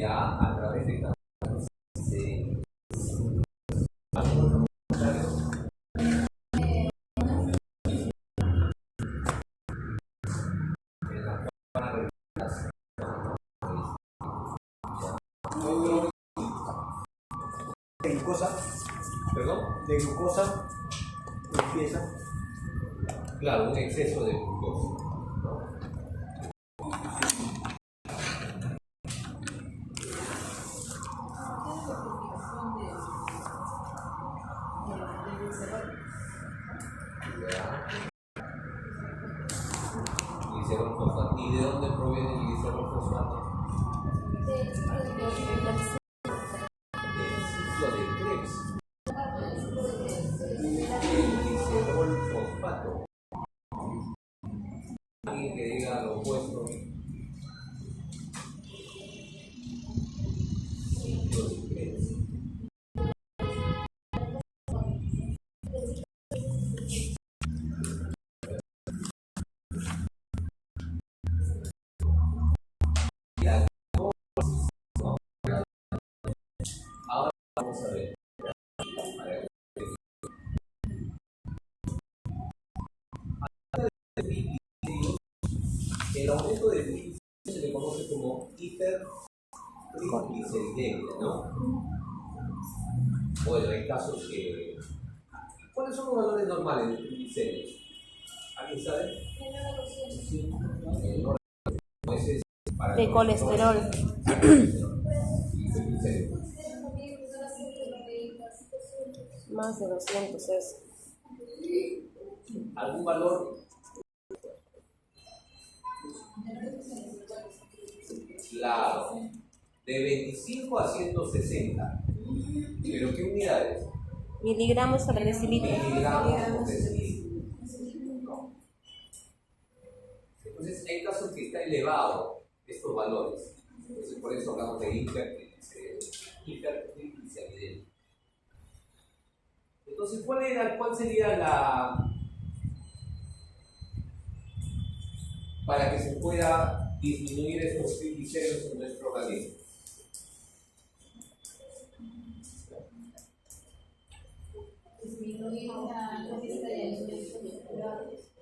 ya a través de cada de glucosa, ¿Perdón? de glucosa, empieza. Claro, un exceso de glucosa. Glicerol fosfato. ¿Y de dónde proviene el glicerol fosfato? Del ciclo de Krebs. El glicerol fosfato. Alguien que diga lo opuesto. Ciclo de Krebs. Ahora vamos a ver. El aumento del triglicéridos se le conoce como hipertrigliceridemia, ¿no? Bueno, hay casos que... ¿Cuáles son los valores normales de triglicéridos? ¿Alguien sabe? Sí. Ese es para de colesterol. Más de 200 es. ¿Algún valor? Claro, de 25 a 160. ¿Pero qué unidades? Miligramos sobre decilitro. Miligramos por decilitro. No. Entonces, hay casos que está elevado estos valores. Entonces, por eso hablamos de hipertrigliceridemia. Entonces, ¿cuál sería la... para que se pueda disminuir estos triglicéridos en nuestro organismo?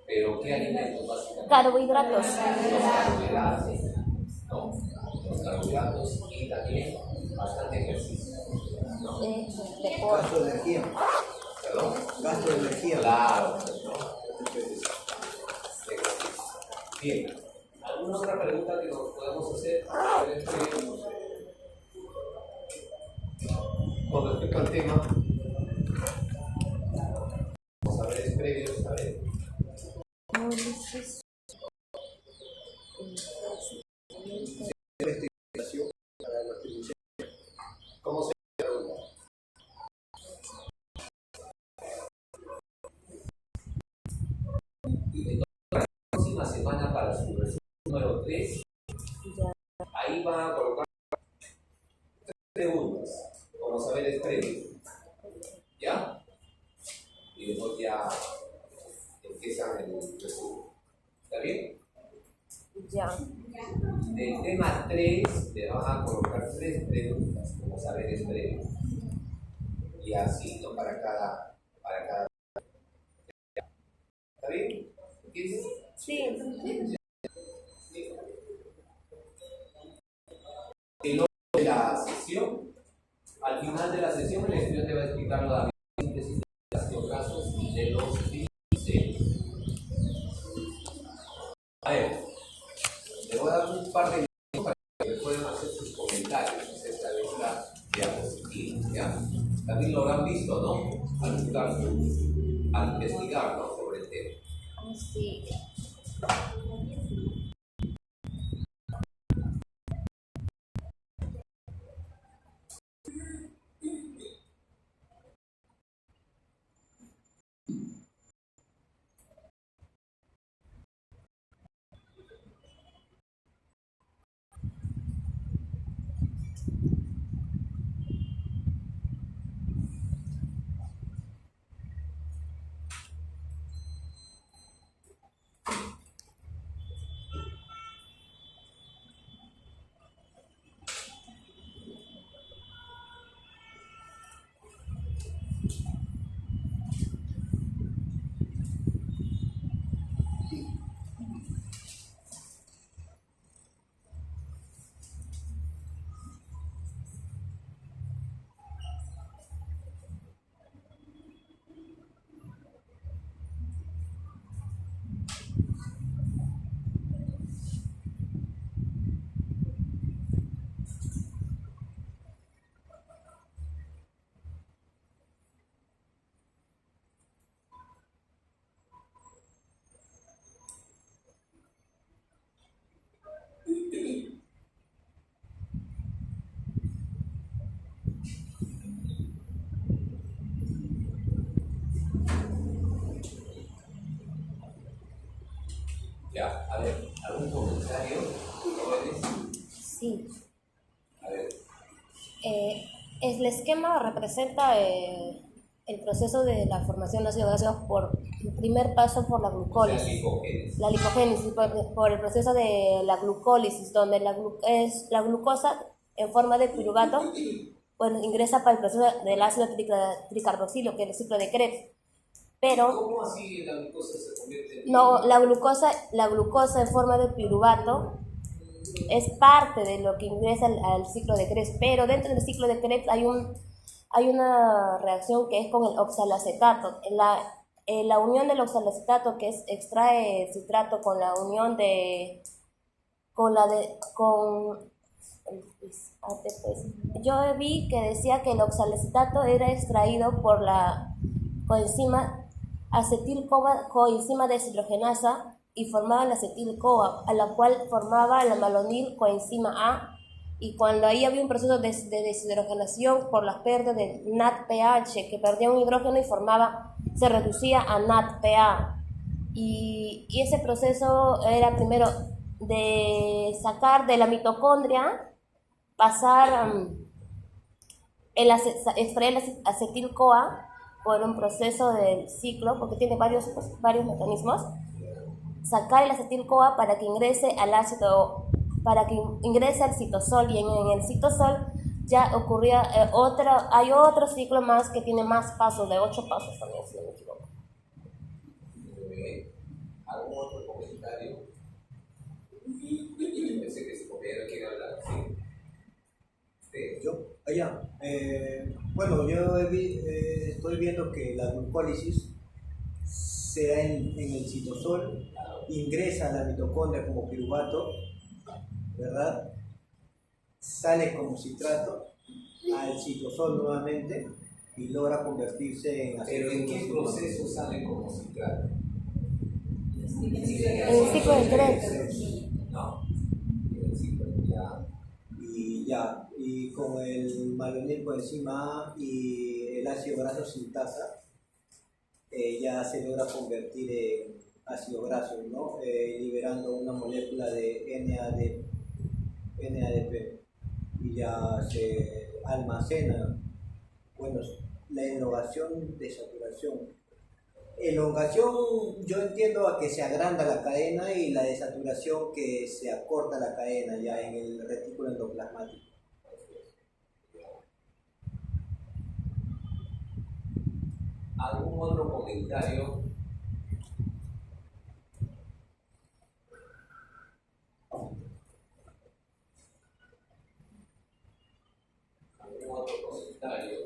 ¿Pero qué alimentos básicamente? Carbohidratos. Los carbohidratos, ¿no? Los carbohidratos y también bastante ejercicio, ¿no? Gasto de energía. ¿Perdón? Gasto de energía. Claro, ¿no? Bien. ¿Alguna otra pregunta que nos podemos hacer con respecto al tema? Vamos a ver previos, a ver. ¿Cómo se pregunta? Entonces, la próxima semana para su resumen número 3, ahí van a colocar 3 preguntas como saberes previos. ¿Ya? Y después ya empiezan el resumen. ¿Está bien? Ya. Del tema 3 le van a colocar 3 preguntas como saberes previos. Y así, ¿no? Para cada. ¿Está bien? ¿Entiendes? Sí. El orden de la sesión, al final de la sesión, el estudiante va a explicar la síntesis de los casos de los triglicéridos. A ver, le voy a dar un par de minutos para que puedan hacer sus comentarios acerca de esta diapositiva. ¿Ya? También lo habrán visto, ¿no? Al buscar, al investigar, ¿no? Sobre el tema. Sí. el esquema representa el proceso de la formación de ácidos grasos por el primer paso por la O sea, glucólisis. lipogénesis. La lipogénesis por el proceso de la glucólisis, donde es la glucosa en forma de piruvato, bueno, ingresa para el proceso del ácido tricarboxilo, que es el ciclo de Krebs. Pero ¿Cómo así la glucosa se convierte en no, la glucosa en forma de piruvato es parte de lo que ingresa al ciclo de Krebs, pero dentro del ciclo de Krebs hay una reacción que es con el oxalacetato. La unión del oxalacetato, que extrae el citrato con la unión yo vi que decía que el oxalacetato era extraído por la coenzima coenzima deshidrogenasa y formaba la acetil-CoA, a la cual formaba la malonil coenzima A, y cuando ahí había un proceso de deshidrogenación por las pérdidas de NADPH, que perdía un hidrógeno y se reducía a NADPA. Y ese proceso era primero de sacar de la mitocondria, extraer el acetil-CoA por un proceso del ciclo, porque tiene varios mecanismos, sacar el acetil-CoA para que ingrese al citosol, y en el citosol ya ocurría hay otro ciclo más que tiene más pasos, de 8 pasos también, si no me equivoco. ¿Algún otro comentario? Pensé que su compañero quiere hablar. Sí. Yo, allá. Bueno, yo estoy viendo que la glucólisis se da en el citosol, ingresa a la mitocondria como piruvato, ¿verdad? Sale como citrato al citosol nuevamente y logra convertirse en ¿Pero en qué proceso sale como citrato? En el ciclo de Krebs. No, en el ciclo ya. Y con el malonil coenzima A y el ácido graso sintasa, ya se logra convertir en ácido graso, ¿no? Liberando una molécula de NADP, y ya se almacena. Bueno, la elongación de saturación. Elongación, yo entiendo a que se agranda la cadena, y la desaturación que se acorta la cadena ya en el retículo endoplasmático. ¿Algún otro comentario? ¿Algún otro comentario?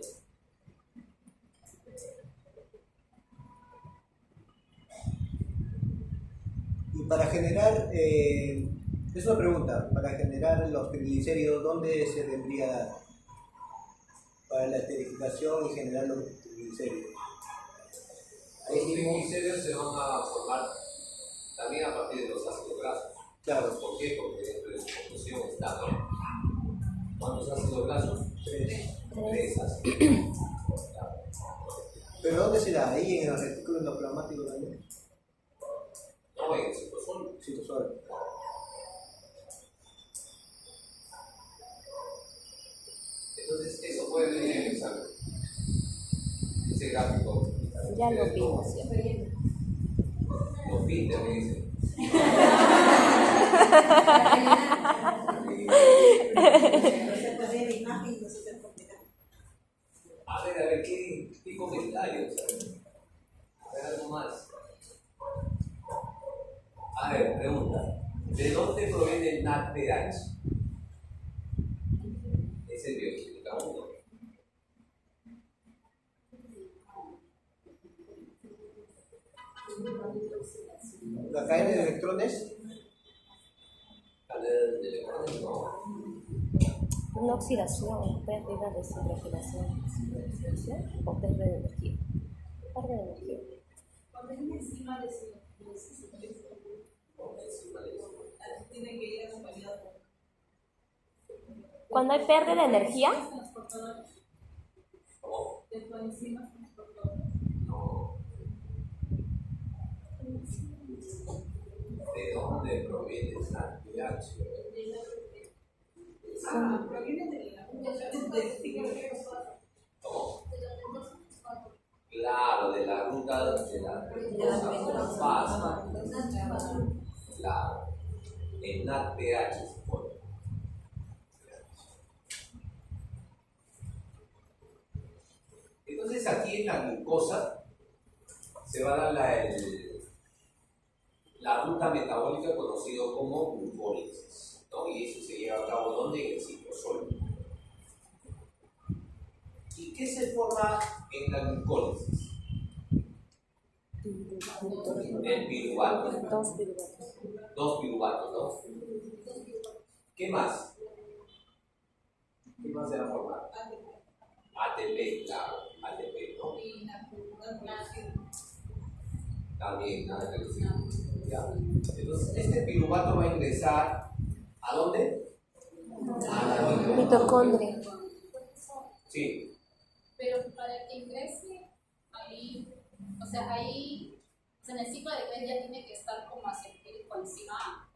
Y para generar, es una pregunta, para generar los triglicéridos, ¿dónde se vendría para la esterificación y generar los triglicéridos? Los triglicéridos se van a formar también a partir de los ácidos grasos. Claro. ¿Por qué? Porque dentro de su composición está, ¿no? ¿Cuántos ácidos grasos? 3 ácidos. Claro. ¿Pero dónde será? ¿Ahí en el retículo endoplasmático también? No, en el citosol. Citosol. Entonces, eso puede venir en el examen. Ese gráfico. Ya lo vimos. Los pintes me dicen. A ver, ¿qué comentarios? A ver, algo más. A ver, pregunta. ¿De dónde proviene el NADPH? Es el bioquímica 1. La cadena de electrones. Cadena de electrones, no. Una oxidación, pérdida de deshidrogenación. ¿Oxidación o pérdida de energía? Pérdida de energía. Cuando es enzima tiene que ir acompañado. Cuando hay pérdida de energía, ¿Cómo? De coenzimas transportadoras. No. ¿De dónde proviene el NADPH? Proviene de la ¿Cómo? Claro, de la ruta de la fase. Claro. En NADPH se pone. Entonces aquí en la glucosa se va a dar la ruta metabólica conocida como glucólisis, ¿no? Y eso se lleva a cabo ¿dónde? En el citosol. ¿Y qué se forma en la glucólisis? El piruvato. Dos piruvatos, ¿no? ¿Qué más? ¿Qué más se va a formar? ATP, claro, ATP, ¿no? También, nada que decir. ¿Ya? Entonces, este piruvato va a ingresar ¿a dónde? A la Mitocondria. Sí, Pero para que ingrese ahí, o sea, ahí, o sea, en el ciclo de Krebs ya tiene que estar como acetilcoenzima A.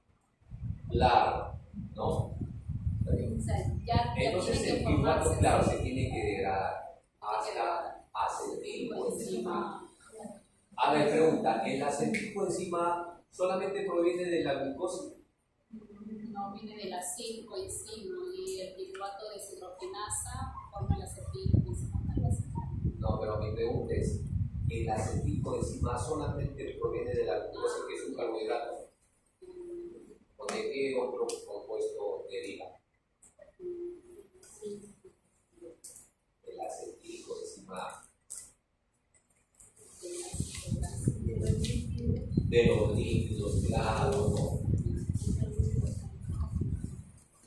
claro, ¿no? Está bien. O sea, ya Entonces tiene el que piruvato, formarse claro, se tiene que degradar hasta acetilcoenzima. A ver, pregunta, ¿el acetilcoenzima solamente proviene de la glucosa? no viene del acetilcoenzima y el piruvato de deshidrogenasa forma el acetilcoenzima. No, pero mi pregunta es, ¿el acetilcoenzima solamente proviene de la glucosa, que es un carbohidrato? ¿O de qué otro compuesto deriva? El acetilcoenzima de los lípidos, claro, ¿no?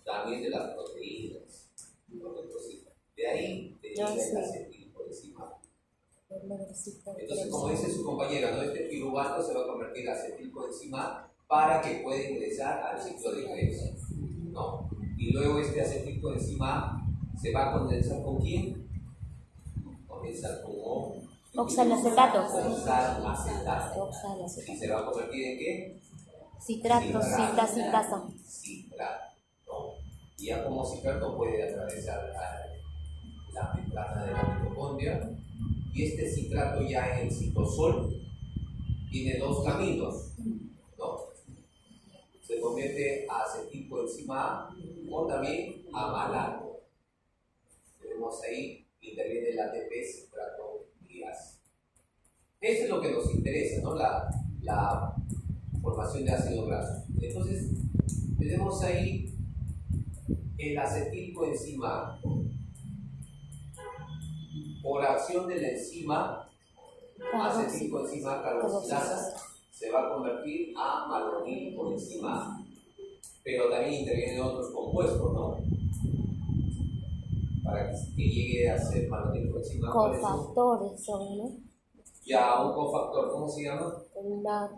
También de las proteínas, ¿no? Entonces, de ahí deriva el acetilcoenzima. Entonces, como dice su compañera, ¿no? Este piruvato se va a convertir en acetilcoenzima para que pueda ingresar al ciclo de Krebs, ¿no? Y luego este acetilcoenzima se va a condensar ¿con quién? Condensar con Oxalacetato. oxalacetato. ¿Y se va a convertir en qué? Citrato, citasa. Citrato, ¿no? Y ya como citrato puede atravesar la membrana de la mitocondria. Y este citrato ya en el citosol tiene dos caminos, ¿no? Se convierte a acetilcoenzima A o también a malato. Tenemos ahí, interviene el ATP, citrato y ácido. Eso es lo que nos interesa, ¿no? La formación de ácido graso. Entonces, tenemos ahí el acetilcoenzima A. Por acción de la enzima acetilcoenzima carboxilasa se va a convertir a malonilcoenzima A. Pero también intervienen otros compuestos, ¿no? Para que llegue a ser malonilcoenzima A. Cofactores son, ¿no? Ya, un cofactor, ¿cómo se llama? La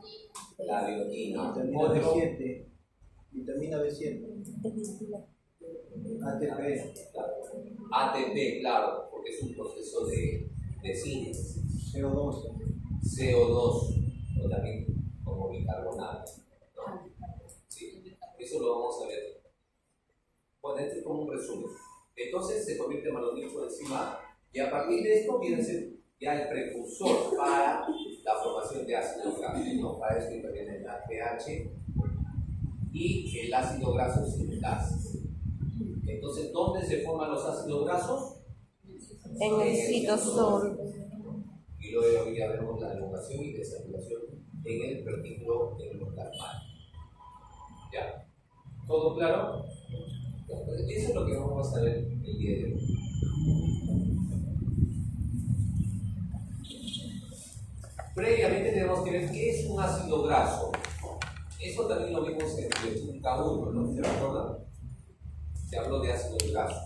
La biotina. Vitamina Otro, B7. Vitamina B7. ATP. ATP, claro, porque es un proceso de síntesis. CO2. CO2, o también como bicarbonato, ¿no? Sí, eso lo vamos a ver. Bueno, este es como un resumen. Entonces se convierte en malonilcoenzima A, y a partir de esto viene a ser ya el precursor para la formación de ácido graso, ¿no? Para esto interviene el APH y el ácido graso sintasis. Entonces, ¿dónde se forman los ácidos grasos? en el citosol. Y luego ya vemos la elongación y desaturación en el retículo endoplasmático. ¿Ya? ¿Todo claro? Eso es lo que vamos a ver el día de hoy. Previamente tenemos que ver qué es un ácido graso. Eso también lo vimos en el punto 1, ¿no? ¿Se recuerdan? Se habló de ácidos grasos.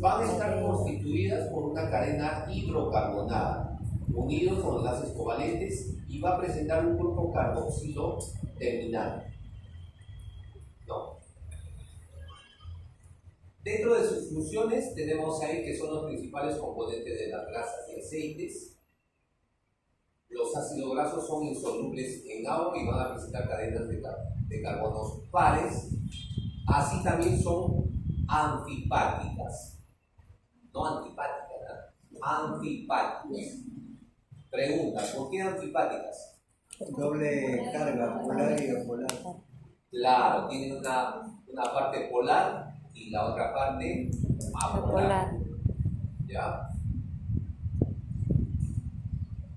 Van a estar constituidas por una cadena hidrocarbonada, unidos con enlaces covalentes, y va a presentar un grupo carboxilo terminal. No. Dentro de sus funciones tenemos ahí que son los principales componentes de las grasas y aceites. Los ácidos grasos son insolubles en agua y van a presentar cadenas de carbonos pares. Así también son anfipáticas. No antipáticas, ¿no? Anfipáticas. Pregunta, ¿por qué anfipáticas? Doble carga, polar y bipolar. Claro, tienen una parte polar y la otra parte apolar. ¿Ya?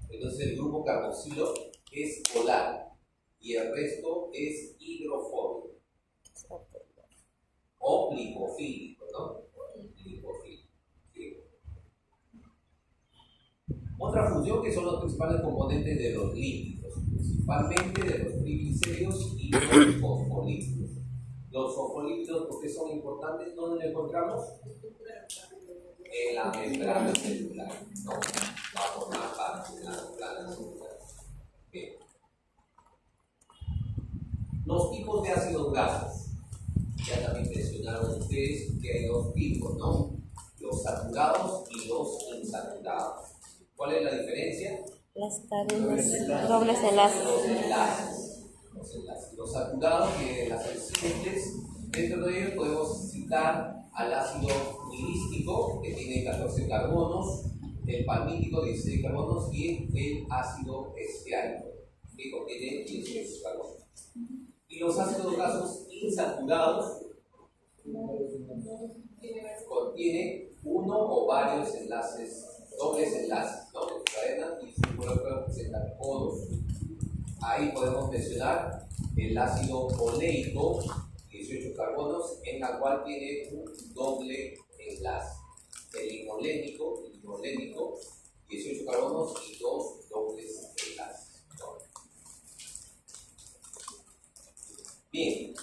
Entonces el grupo carboxilo es polar y el resto es hidrofóbico o lipofílico, ¿no? Lipofílico. ¿Sí? Otra función que son los principales componentes de los lípidos, principalmente de los triglicéridos y los fosfolípidos. Los fosfolípidos, ¿por qué son importantes? ¿Dónde los encontramos? En la membrana celular, ¿no? Va a formar parte de la membrana celular. Bien. Los tipos de ácidos grasos. Ya también mencionaron ustedes que hay dos tipos, ¿no? Los saturados y los insaturados. ¿Cuál es la diferencia? Las cadenas, dobles enlaces. Los enlaces. Los saturados, que las simples, dentro de ellos podemos citar al ácido milístico, que tiene 14 carbonos, el palmítico, 16 carbonos, y el ácido estiárico, que contiene 18 carbonos. Y los ácidos grasos insaturados contienen uno o varios enlaces, dobles enlaces, ¿no? De cadena y su molécula presenta conos. Ahí podemos mencionar el ácido oleico, 18 carbonos, en la cual tiene un doble enlace. El linolénico, 18 carbonos y dos dobles enlaces, ¿no? Bien,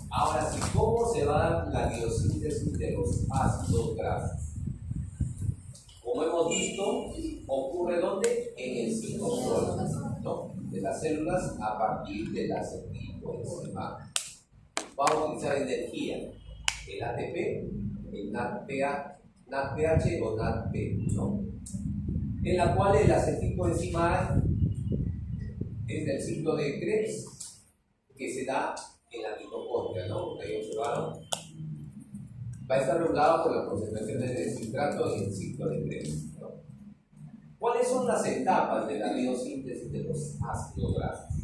ahora sí, ¿cómo se va a dar la biosíntesis de los ácidos grasos? Como hemos visto, ocurre ¿dónde? En el citosol, ¿no? De las células a partir de la acetilcoenzima. Vamos a utilizar energía, el ATP, el NADPH o NADP, ¿no? En la cual el acetilcoenzima es del ciclo de Krebs que se da en la mitocondria, ¿no? Ahí observaron. Va a estar regulado por las concentraciones de citrato en el ciclo de Krebs, ¿no? ¿Cuáles son las etapas de la biosíntesis de los ácidos grasos?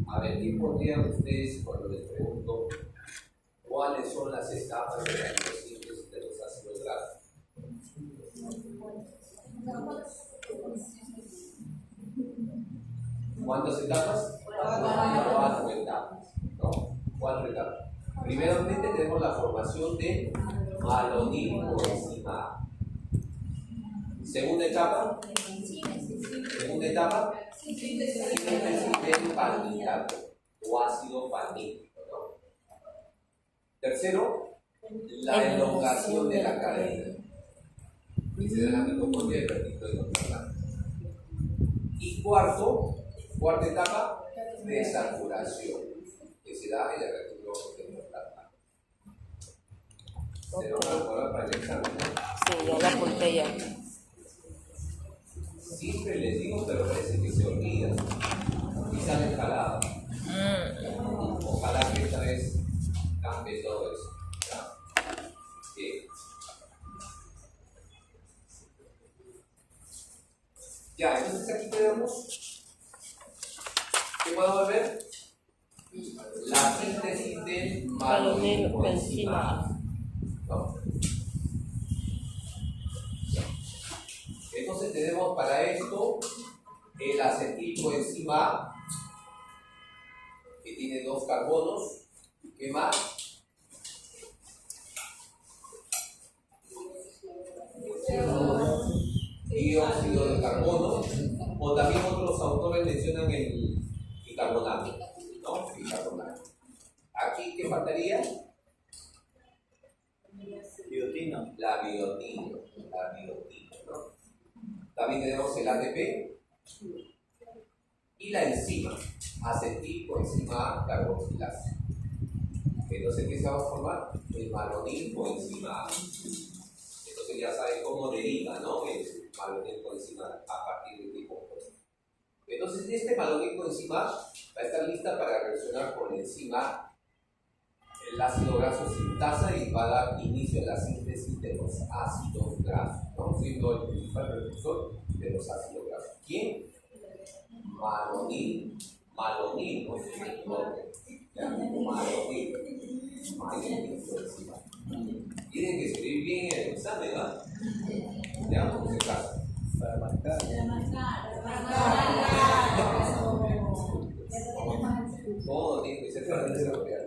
A ver, ¿qué podrían ustedes cuando les pregunto cuáles son las etapas de la biosíntesis de los ácidos grasos? ¿Cuántas etapas? 4 etapas, ¿no? 4 etapas. Primeramente tenemos la formación de malonilcoenzima A. Segunda etapa, síntesis del palmitato o ácido palmítico, ¿no? Tercero, la elongación de la cadena. Y se da en la mitocondria y el retículo endoplasmático. Y cuarta etapa, desaturación, que se da en el retículo endoplasmático. ¿Se lo van a poner para el examen? Sí, ya la apunté ya. Siempre les digo, pero parece que se olvidan y salen jalados. Ojalá que esta vez cambie todo eso. ¿Ya? Bien. Ya, entonces aquí tenemos, ¿qué podemos ver? La síntesis del malonilcoenzima A, ¿no? Entonces tenemos para esto el acetilcoenzima A, que tiene 2 carbonos. ¿Qué más? Dióxido de carbono, o también otros autores mencionan el bicarbonato, ¿no? Bicarbonato. Aquí, ¿qué faltaría? Biotina. La biotina, ¿no? También tenemos el ATP y la enzima, acetilcoenzima A carboxilasa. Entonces, ¿qué se va a formar? El malonilcoenzima A. Entonces ya saben cómo deriva, ¿no? El malonilcoenzima a partir de este compuesto. Entonces, este malonilcoenzima va a estar lista para reaccionar con la enzima el ácido graso sintasa y va a dar inicio a la síntesis de los ácidos grasos, ¿no? Siendo el principal precursor de los ácidos grasos. ¿Quién? Malonil. Malonil, no se equivoque. Malonil. Tienen que escribir bien el examen, ¿no? Ya, por si acaso. Para marcar. Todo tiene que ser para desarrollar.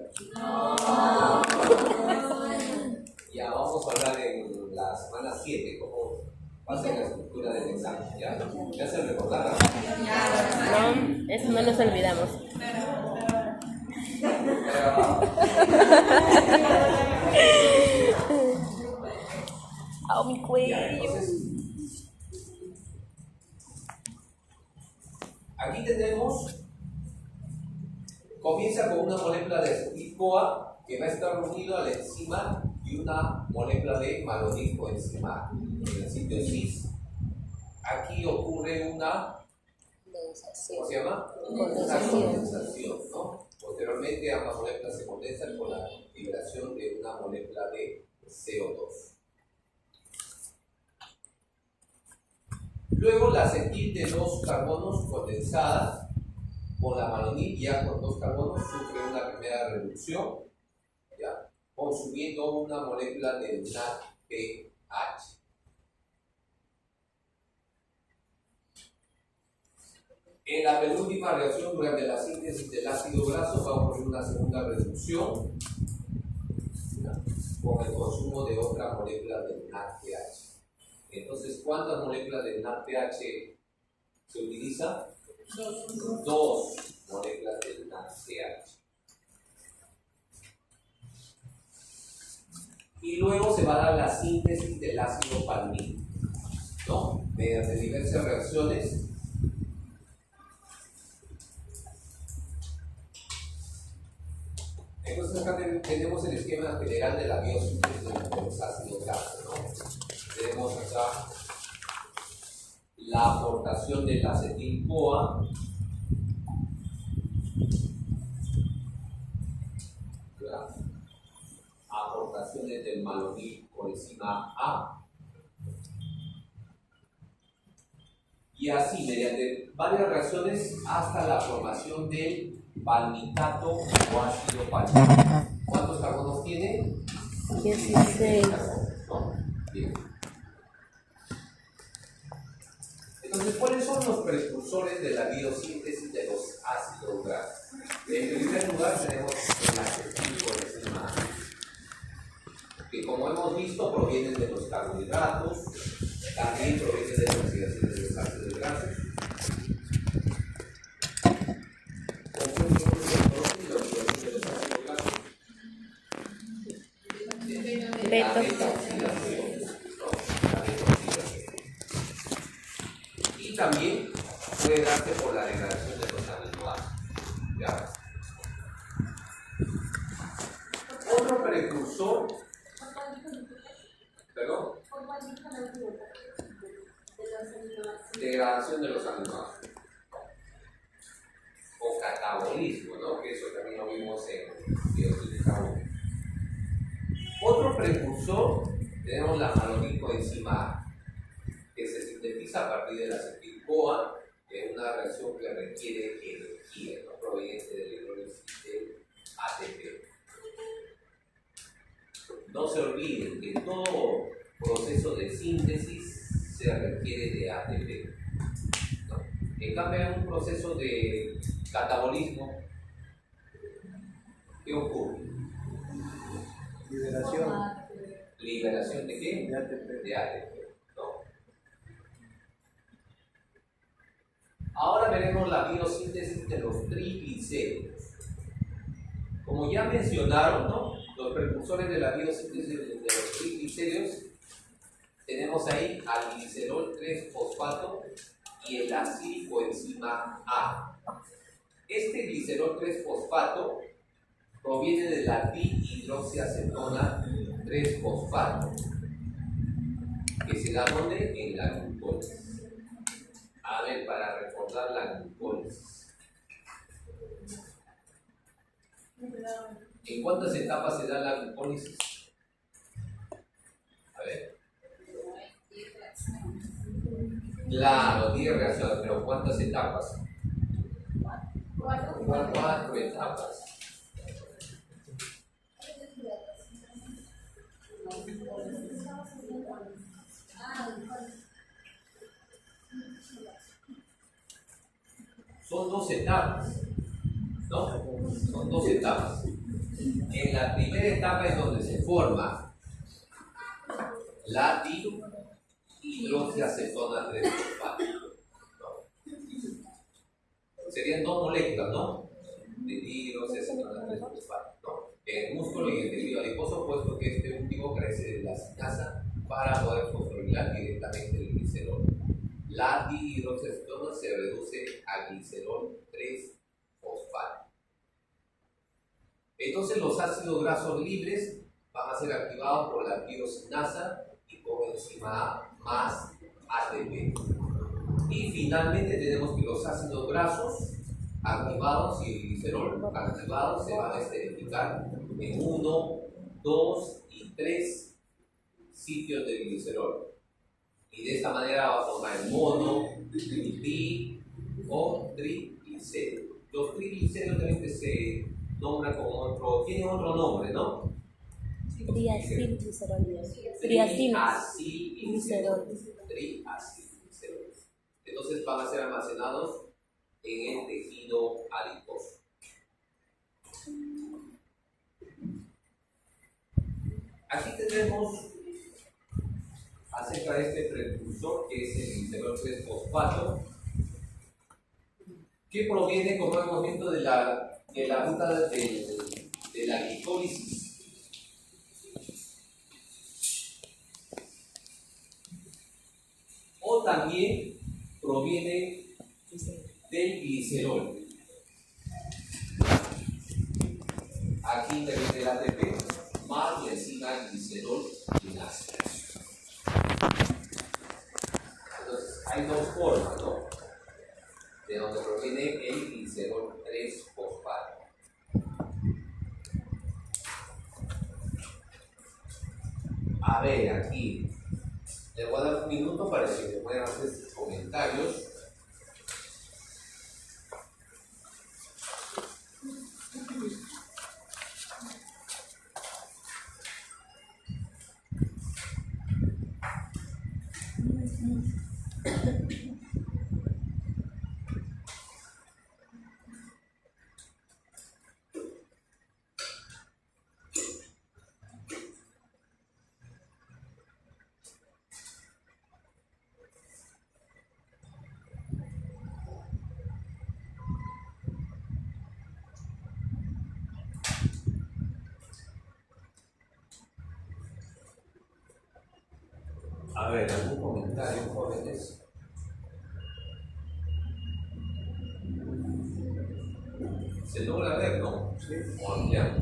Ya vamos a hablar en la semana 7 cómo va a ser la estructura del examen. ¿Ya se recordará? No, eso no nos olvidamos. ¡Oh, mi cuello! Entonces, aquí tenemos, comienza con una molécula de acetil-CoA que va a estar unido a la enzima y una molécula de malonil coenzima en el sitio cis. Aquí ocurre una, ¿cómo se llama? Una condensación, ¿no? Posteriormente ambas moléculas se condensan con la liberación de una molécula de CO2. Luego la acetil de 2 carbonos condensada con la malonil ya con 2 carbonos sufre una primera reducción, ya, consumiendo una molécula de NADPH. En la penúltima reacción durante la síntesis del ácido graso va a ocurrir una segunda reducción, ya, con el consumo de otra molécula de NADPH. Entonces, ¿cuántas moléculas de NADPH se utiliza? 2 moléculas de NADPH. Y luego se va a dar la síntesis del ácido palmítico, ¿no? Mediante diversas reacciones. Entonces acá tenemos el esquema general de la biosíntesis de los ácidos grasos, ¿no? Tenemos acá la aportación del acetil-CoA, aportaciones del malonil coenzima A, y así mediante varias reacciones hasta la formación del palmitato o ácido palmítico. ¿Cuántos carbonos tiene? 16. ¿No? Bien. Entonces, ¿cuáles son los precursores de la biosíntesis de los ácidos grasos? En primer lugar tenemos el acetilcoenzima A, que como hemos visto provienen de los carbohidratos, también provienen de la oxidación de los ácidos grasos. Y también puede darse por la degradación de los aminoácidos. ¿Ya? Otro precursor, ¿perdón? Degradación de los aminoácidos. O catabolismo, ¿no? Que eso también lo vimos en bioquímica 1. Otro precursor, tenemos la malonil coenzima A, que se sintetiza a partir del acetil-CoA en una reacción que requiere energía, no proveniente del electrólisis del ATP. No se olviden que todo proceso de síntesis se requiere de ATP, ¿no? En cambio, en un proceso de catabolismo, ¿qué ocurre? Liberación. ¿Liberación de qué? De ATP. De ATP, ¿no? Ahora veremos la biosíntesis de los triglicéridos. Como ya mencionaron, ¿no? Los precursores de la biosíntesis de los triglicéridos, tenemos ahí al glicerol 3-fosfato y el acetilcoenzima A. Este glicerol 3-fosfato proviene de la dihidroxiacetona 3-fosfato, que se da ¿dónde? En la glucólisis. A ver, para recordar la glucólisis. ¿En cuántas etapas se da la glucólisis? A ver. Claro, 10 reacciones, pero ¿cuántas etapas? 4 etapas. Son 2 etapas, ¿no? Son 2 etapas. En la primera etapa es donde se forma la dihidroxiacetona 3-fosfato, ¿no? Serían 2 moléculas, ¿no? De dihidroxiacetona 3-fosfato, ¿no? En el músculo y en el tejido adiposo, puesto que este último carece de la sinasa para poder fosforilar directamente el glicerol. La dihidroxiacetona se reduce a glicerol 3-fosfato. Entonces los ácidos grasos libres van a ser activados por la tirosinasa y coenzima A más ATP. Y finalmente tenemos que los ácidos grasos activados y el glicerol activados se van a esterificar en 1, 2 y 3 sitios del glicerol. Y de esta manera va a formar el mono, tri o triglicéridos. Los triglicéridos también se nombran como otro, tienen otro nombre, ¿no? Triacilglicerol. Triacilglicerol. Entonces van a ser almacenados en el tejido adiposo. Aquí tenemos acerca de este precursor que es el glicerol 3-fosfato, que proviene, como hemos visto, de la ruta de la glicólisis. O también proviene del glicerol. Aquí interviene el ATP más la enzima glicerol linasa. Entonces, hay 2 formas, ¿no? De donde proviene el glicerol 3-fosfato. A ver, aquí les voy a dar un minuto para que me puedan hacer sus comentarios. A ver, ¿algún comentario, jóvenes? Se logra ver, ¿no? Sí. Ya.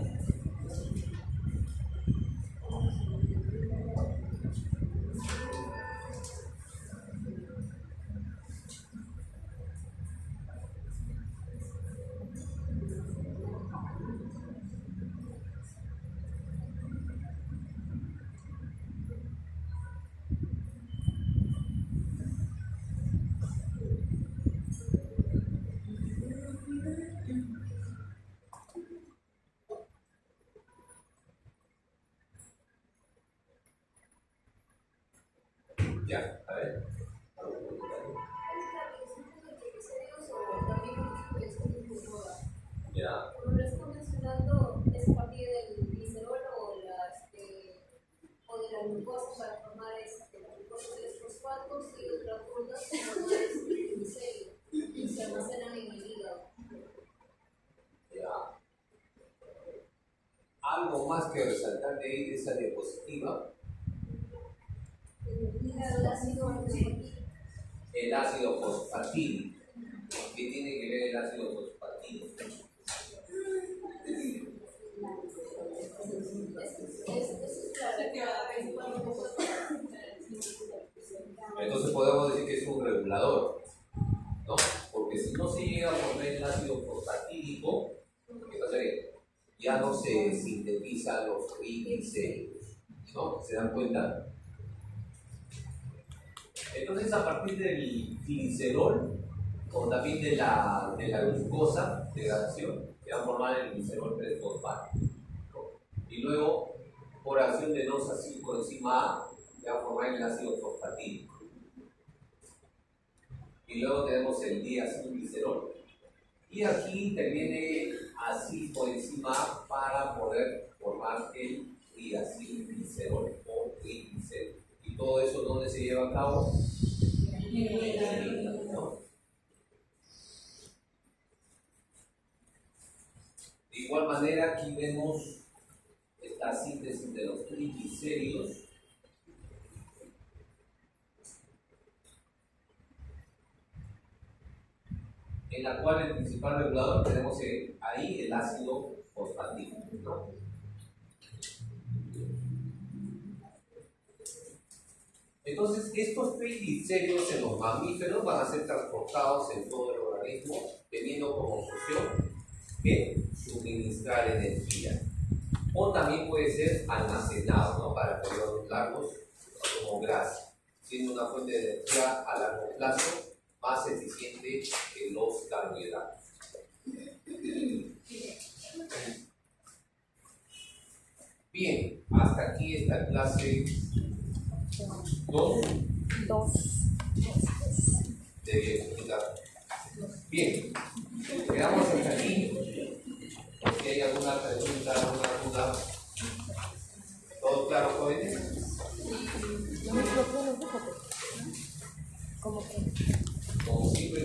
Ya, a ver. Ya. Como lo está mencionando, ¿es a partir del glicerol o de la glucosa para formar la glucosa de los fosfatos y otras frutas para formar el glicérido y se almacenan en el hígado? Ya. Algo más que resaltar de esa diapositiva. El ácido fosfatídico. ¿Qué tiene que ver el ácido fosfatídico? Entonces podemos decir que es un regulador, ¿no? Porque si no se llega a poner el ácido fosfatídico, ¿qué pasaría? ya no se sintetizan los triglicéridos, ¿no? ¿Se dan cuenta? Entonces, a partir del glicerol, o también de la glucosa, degradación, se va a formar el glicerol 3-fosfato, ¿no? Y luego, por acción de 2-acil-coenzima A, se va a formar el ácido fosfatídico. Y luego tenemos el diacilglicerol. Y aquí interviene acil-coenzima A para poder formar el diacilglicerol o triglicéridos. Y todo eso, ¿dónde se lleva a cabo? ¿No? De igual manera, aquí vemos esta síntesis de los triglicéridos. En la cual el principal regulador tenemos ahí el ácido fosfatídico, ¿no? Entonces, estos triglicéridos en los mamíferos van a ser transportados en todo el organismo, teniendo como función que suministrar energía. O también puede ser almacenado, ¿no? Para periodos largos, como grasa, siendo una fuente de energía a largo plazo más eficiente que los carbohidratos. Bien, hasta aquí esta clase 2 de bioquímica. Bien, quedamos hasta aquí. Si hay alguna pregunta, alguna duda. ¿Todo claro, jóvenes? ¿Cómo que? Como siempre.